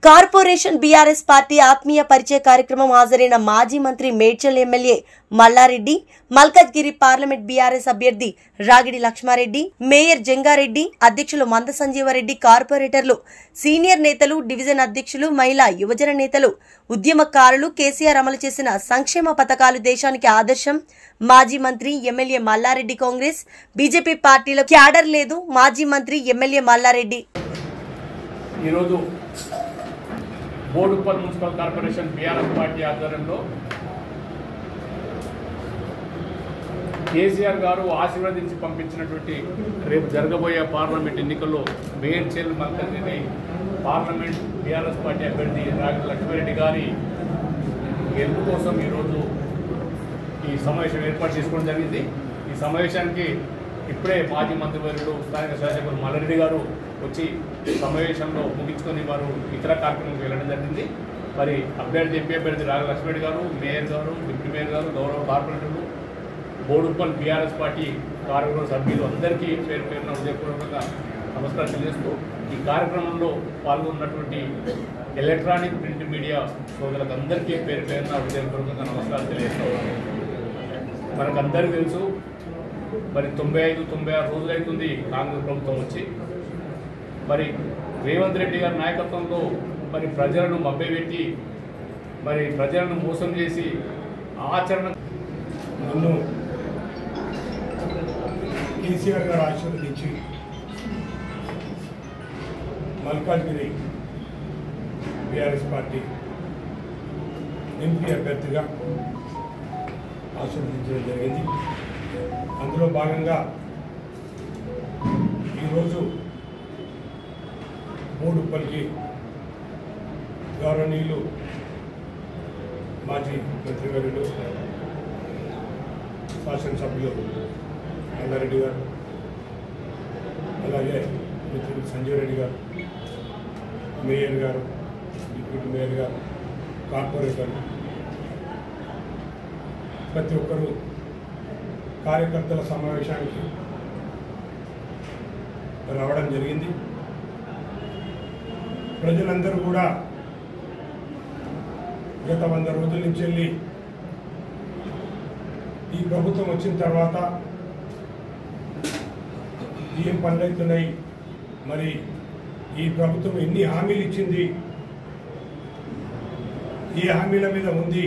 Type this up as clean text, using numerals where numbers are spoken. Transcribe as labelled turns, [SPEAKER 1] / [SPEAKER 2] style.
[SPEAKER 1] Corporation BRS party ఆత్మీయ పరిచయ కార్యక్రమం హాజరైన మాజీ మంత్రి Medchal MLA Malla Reddy, Malkajgiri parliament BRS అభ్యర్థి రాగిడి లక్ష్మారెడ్డి, మేయర్ జంగారెడ్డి, అధ్యక్షులు మంద సంజీవరెడ్డి, కార్పొరేటర్లు, సీనియర్ నేతలు, డివిజన్ అధ్యక్షులు, మహిళా యువజన నేతలు, ఉద్యమకారులు, కేసీఆర్ అమలు చేసిన సంక్షేమ పథకాలు దేశానికి ఆదర్శం. మాజీ మంత్రి ఎమ్మెల్యే మల్లారెడ్డి కాంగ్రెస్, బీజేపీ పార్టీలో క్యాడర్ లేదు. మాజీ మంత్రి MLA Malla Reddy
[SPEAKER 2] Boduppal municipal corporation BRS party ఆధ్వర్యంలో కేసీఆర్ గారు ఆశీర్వదించి పంపించినటువంటి రేపు జరగబోయే పార్లమెంట్ ఎన్నికల్లో Medchal Malkajgiri parliament BRS party అభ్యర్థి రాగిడి లక్ష్మారెడ్డి గారి గెలుపు కోసం ఈరోజు ఈ సమావేశం ఏర్పాటు చేసుకోవడం జరిగింది. ఈ సమావేశానికి ఇప్పుడే మాజీ మంత్రివర్యులు స్థానిక శాసకులు మల్లారెడ్డి గారు వచ్చి సమావేశంలో ముగించుకొని వారు ఇతర కార్యక్రమాలకు వెళ్ళడం జరిగింది. మరి అభ్యర్థి ఎంపీ అభ్యర్థి రాగిడి లక్ష్మారెడ్డి గారు, మేయర్ గారు, డిప్యూటీ మేయర్ గారు, గౌరవ కార్పొరేటర్లు, బోడుప్పల్ బీఆర్ఎస్ పార్టీ కార్యవర్గ సభ్యులు అందరికీ పేరు పేరున హృదయపూర్వకంగా నమస్కారం తెలియజేస్తూ ఈ కార్యక్రమంలో పాల్గొన్నటువంటి ఎలక్ట్రానిక్ ప్రింట్ మీడియా సోదరులకు అందరికీ పేరు పేరున హృదయపూర్వకంగా నమస్కారం తెలియజేస్తూ మనకందరికీ తెలుసు, మరి 95-96 రోజులు అవుతుంది కాంగ్రెస్ ప్రభుత్వం వచ్చి. మరి రేవంత్ రెడ్డి గారి నాయకత్వంలో మరి ప్రజలను మభ్యపెట్టి మరి ప్రజలను మోసం చేసి ఆచరణ
[SPEAKER 3] నన్ను కేసీఆర్ గారు ఆశీర్వదించి మల్కాజ్గిరి బీఆర్ఎస్ పార్టీ ఎంపీ అభ్యర్థిగా ఆశీర్వదించడం జరిగింది. అందులో భాగంగా ఈరోజు బోడుప్పల్కి గౌరవనీయులు మాజీ మంత్రివర్యులు శాసనసభ్యులు మల్లారెడ్డి గారు, అలాగే మిత్రులు సంజీవరెడ్డి గారు, మేయర్ గారు, డిప్యూటీ మేయర్ గారు, కార్పొరేటర్లు, ప్రతి ఒక్కరూ కార్యకర్తల సమావేశానికి రావడం జరిగింది. ప్రజలందరూ కూడా గత 100 రోజుల నుంచి వెళ్ళి ఈ ప్రభుత్వం వచ్చిన తర్వాత ఏం పనులు అవుతున్నాయి, మరి ఈ ప్రభుత్వం ఎన్ని హామీలు ఇచ్చింది, ఏ హామీల మీద ఉంది